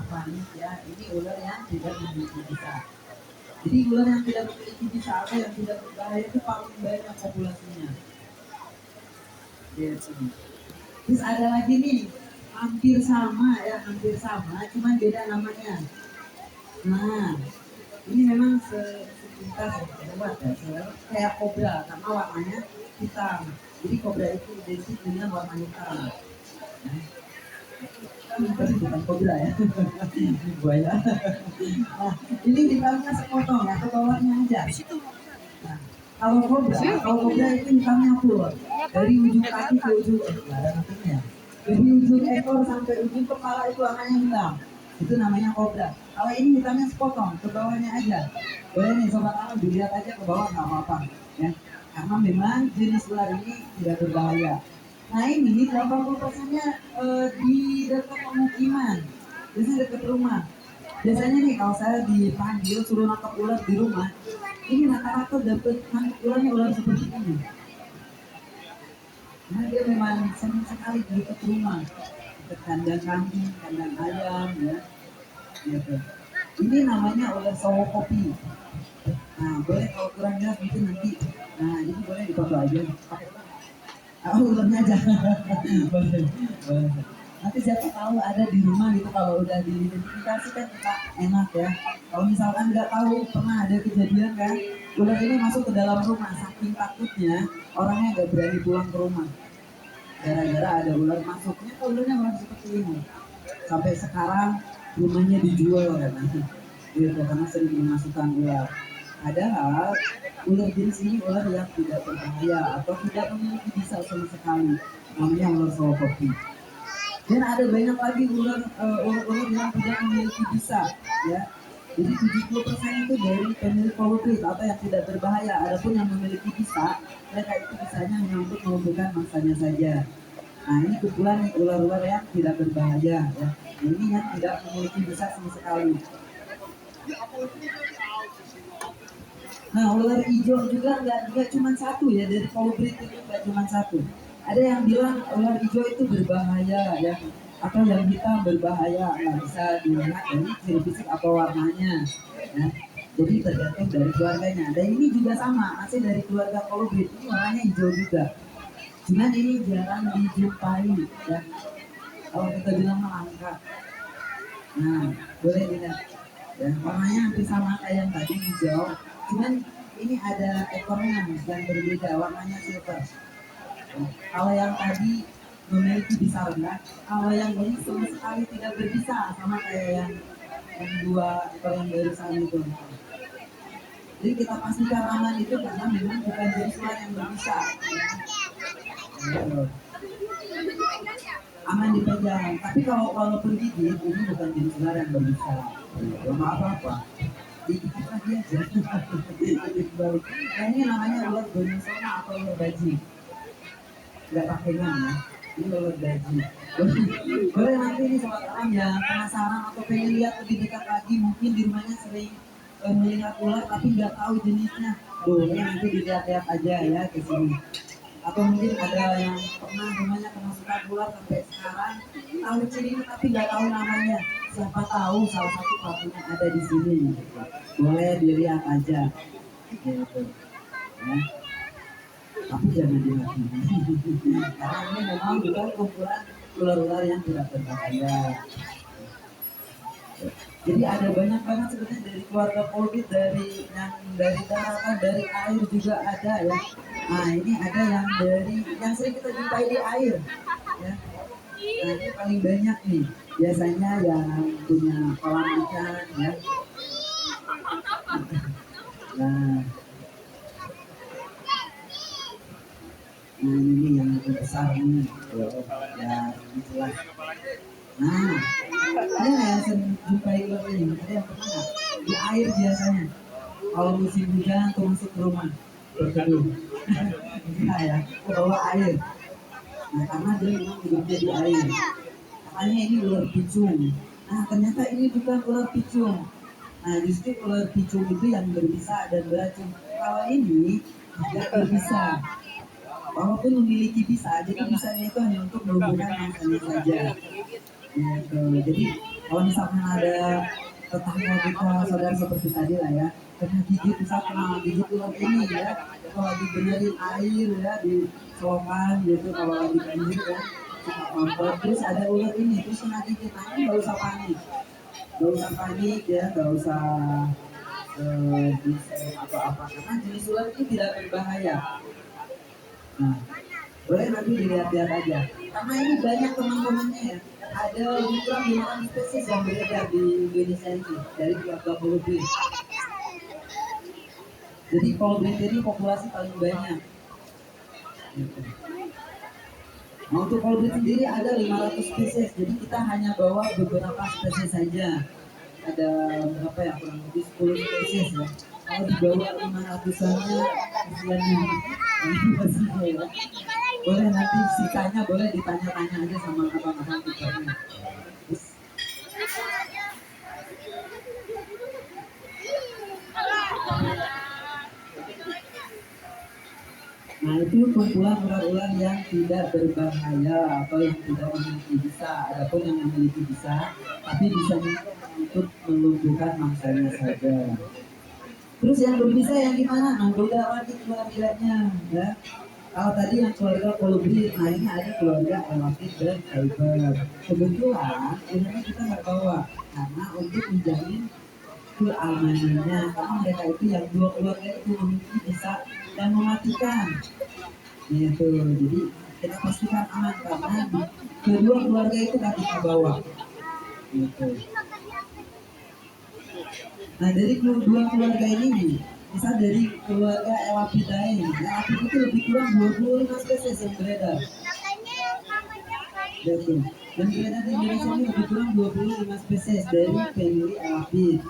panik ya. Ini ular yang tidak memiliki bisa. Jadi ular yang tidak memiliki bisa atau yang tidak berbahaya itu paling banyak populasinya. Lihat sini. Terus ada lagi nih, hampir sama ya, hampir sama, cuman beda namanya. Nah, ini memang sepintas lewat ya, kayak kobra karena warnanya hitam. Jadi kobra itu identik dengan warna hitam. Nah, tapi bukan kobra ya, ini buaya. Nah, ini hitamnya sepotong ya, ke bawahnya aja. Nah, kalau kobra itu hitamnya full dari ujung kaki ke ujung ada nantinya. Dari ujung ekor sampai ujung kepala itu warnanya hitam. Itu namanya kobra. Kalau ini hitamnya sepotong ke bawahnya aja. Boleh nih sobat alam dilihat aja ke bawah nggak apa-apa ya. Karena memang jenis ular ini tidak berbahaya. Nah ini 80%-nya di dekat pemukiman, biasanya dekat rumah. Biasanya nih kalau saya dipanggil suruh nangkap ular di rumah, ini rata-rata dapat nangkap ularnya ular seperti ini. Nah dia memang senang sekali di dekat rumah, dekat kandang kambing, kandang ayam ya. Gitu. Ini namanya ular sawo kopi. Nah boleh kalau kurang jelas mungkin nanti. Nah ini boleh difoto aja. Ularnya aja. boleh, boleh. Nanti siapa tahu ada di rumah gitu kalau udah diidentifikasi kan kita enak ya. Kalau misalkan nggak tahu pernah ada kejadian kan, ular ini masuk ke dalam rumah saking takutnya orangnya nggak berani pulang ke rumah. Gara-gara ada ular masuknya, ularnya ular seperti ini. Sampai sekarang rumahnya dijual kan, gitu karena sering memasukkan ular. Padahal ular jenis ini ular yang tidak berbahaya atau tidak memiliki bisa sama sekali. Namanya ular sawo kopi. Dan ada banyak lagi ular-ular yang tidak memiliki bisa, ya. Jadi 70% itu dari pemilik polutif atau yang tidak berbahaya. Adapun yang memiliki bisa, mereka itu bisanya hanya untuk melumpuhkan mangsanya saja. Nah ini kumpulan ular-ular yang tidak berbahaya, ya. Ini yang tidak memiliki bisa sama sekali. Nah ular hijau juga nggak cuma satu ya, dari kolibrit itu nggak cuma satu. Ada yang bilang ular hijau itu berbahaya ya, atau yang hitam berbahaya, nggak bisa dilihat dari ciri fisik atau warnanya. Ya. Jadi tergantung dari keluarganya. Dan ini juga sama, masih dari keluarga kolibrit, ini warnanya hijau juga. Cuman ini jarang dijumpai ya. Kalau kita bilang langka. Nah boleh dilihat. Ya, warnanya hampir sama kayak yang tadi hijau, cuman ini ada ekornya yang berbeda, warnanya silver. Kalau yang tadi memiliki bisa rendah, kalau yang ini sama sekali tidak berbisa, sama kayak yang dua ekor yang barusan itu. Jadi kita pastikan aman itu karena memang bukan jenis ular yang berbisa. Aman dipegang. Tapi kalau walaupun gigit, ini bukan jenis ular yang berbisa. Ya nggak apa-apa. Dikit lagi aja. Nah ini namanya ular bonisoma atau ular bajing. Nggak pakai nama, ya. Ini ular bajing. Boleh nanti nih sobat alam yang penasaran atau pengen lihat lebih dekat lagi, mungkin di rumahnya sering melihat ular tapi nggak tahu jenisnya. Boleh nanti dilihat-lihat aja ya ke sini. Atau mungkin ada yang pernah rumahnya kemasukan ular sampai sekarang tahu cirinya tapi nggak tahu namanya. Siapa tahu salah satu pelakunya ada di sini. Boleh dilihat aja. Gitu. Ya. Tapi jangan dihakimi. Karena ini memang bukan kumpulan ular-ular yang tidak berbahaya. Jadi ada banyak banget sebenarnya dari keluarga polri, dari yang dari daratan, dari air juga ada ya. Nah ini ada yang dari yang sering kita jumpai di air ya. Nah ini paling banyak nih. Biasanya yang punya kolam ikan ya. Nah, ini yang besar ini ya jelas. Nah ada yang sering jumpai ular ini, ada yang pernah di air biasanya. Kalau musim hujan tuh masuk ke rumah berteduh. Enggak ya, ke bawah air. Nah karena dia memang hidupnya di air. Katanya ini ular picung. Nah ternyata ini bukan ular picung. Nah justru ular picung itu yang berbisa dan beracun. Kalau ini tidak berbisa. Walaupun memiliki bisa, jadi bisanya itu hanya untuk melumpuhkan mangsanya saja. Gitu. Jadi Kalau misalkan ada tetangga kita, saudara seperti tadi lah ya, kena gigit, bisa kena gigit ular ini ya, kalau lagi benerin air ya di selokan gitu, kalau lagi banjir ya, suka mampet, terus ada ular ini, terus kena gigit, nah ini nggak usah panik, nggak usah panik ya, nggak usah bisa atau apa, karena jenis ular ini tidak berbahaya. Nah, boleh nanti dilihat-lihat aja. Karena ini banyak teman-temannya ya. Ada lebih kurang 5 spesies yang beredar di Indonesia ini dari 20 breed. Jadi kalau breed ini populasi paling banyak. Gitu. Nah, untuk kalau breed sendiri ada 500 spesies. Jadi kita hanya bawa beberapa spesies saja. Ada berapa ya, kurang lebih 10 spesies ya. Kalau dibawa 500-annya kesiannya ya. Boleh nanti sisanya boleh ditanya-tanya aja sama abang-abang kita. Nah itu kumpulan ular-ular yang tidak berbahaya atau yang tidak memiliki bisa. Adapun yang memiliki bisa, tapi bisa untuk melumpuhkan mangsanya saja. Terus yang berbisa yang gimana? Nah beda lagi keluarganya ya. Kalau tadi yang keluarga kolibri, nah ini ada keluarga elafid dan fiber. Kebetulan ini kita nggak bawa karena untuk menjamin keamanannya, karena mereka itu yang dua keluarga itu memiliki bisa dan mematikan. Gitu. Jadi kita pastikan aman karena kedua keluarga itu kan kita bawa. Gitu. Nah dari dua keluarga ini nih, misal dari keluarga Elapidae, Elapid itu lebih kurang 25 spesies yang beredar. Betul. Dan beredar di Indonesia ini lebih kurang 25 spesies dari family Elapid.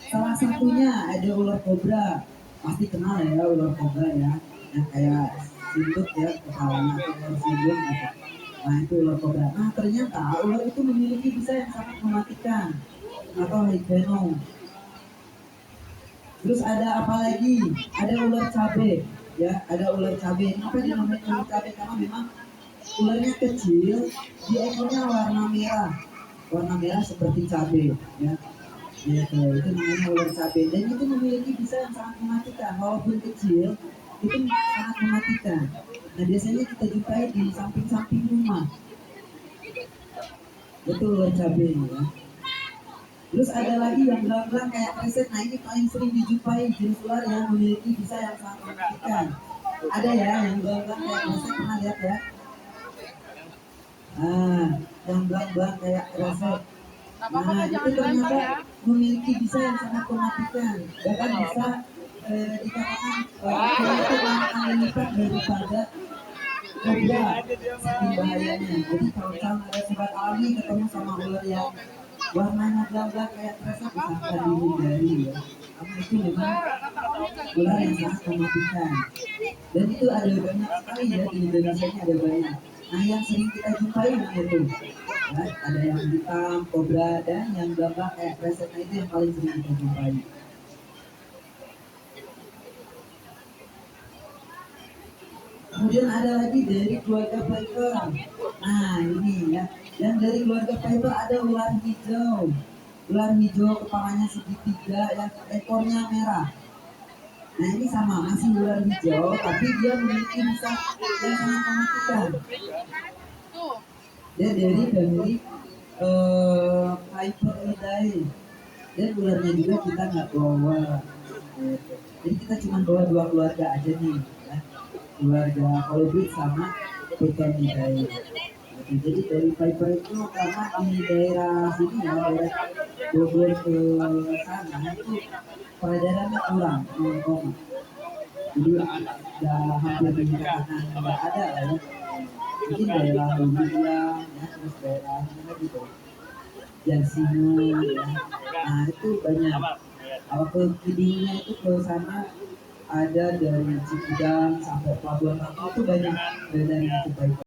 Salah satunya ada ular kobra, pasti kenal ya ular kobra ya, yang kayak sindut ya kepalanya ular sindut gitu. Nah itu ular kobra. Nah ternyata ular itu memiliki bisa yang sangat mematikan atau high venom. Terus ada apa lagi? Ada ular cabe, ya, ada ular cabe. Kenapa dinamakan ular cabe? Karena memang ularnya kecil, di ekornya warna merah seperti cabe, ya. Gitu. Itu namanya ular cabe. Dan itu memiliki bisa yang sangat mematikan, walaupun kecil, itu sangat mematikan. Nah biasanya kita jumpai di samping-samping rumah. Itu ular cabe, ya. Terus ada lagi yang belang-belang kayak preset. Nah ini paling sering dijumpai jenis ular yang memiliki bisa yang sangat mematikan. Ada ya yang belang-belang kayak preset, pernah lihat ya? Nah, yang belang-belang kayak preset. Nah itu ternyata memiliki bisa yang sangat mematikan. Bahkan bisa dikatakan itu 6 kali lipat daripada kobra, saking bahayanya. Jadi kalau misalnya ada sobat alami ketemu sama ular yang warnanya belang-belang kayak preset, usahakan dihindari ya, karena itu memang ular yang sangat mematikan. Dan itu ada banyak sekali ya di Indonesia ini, ada banyak. Nah yang sering kita jumpai yang itu ya, ada yang hitam, kobra, dan yang belang-belang kayak preset. Nah itu yang paling sering kita jumpai. Kemudian ada lagi dari keluarga Piper. Nah ini ya, dan dari keluarga Piper ada ular hijau. Ular hijau kepalanya segitiga, yang ekornya merah. Nah ini sama, masih ular hijau, tapi dia memiliki bisa yang sangat mematikan. Dia dari family Piperidae. Dan ularnya juga kita nggak bawa. Jadi kita cuma bawa dua keluarga aja nih. Ya. Keluarga kolibri sama Piperidae. Jadi dari Piper itu karena di daerah sini ya, daerah Bogor ke sana itu peredarannya kurang, jadi ya hampir dikatakan nggak ada lah ya. Mungkin daerah Lumajang ya, terus daerah mana gitu, Jarsino ya. Nah itu banyak. Kalau ke kidungnya itu ke sana ada dari Cikidang sampai Pelabuhan Ratu itu banyak beredar yang cukup baik.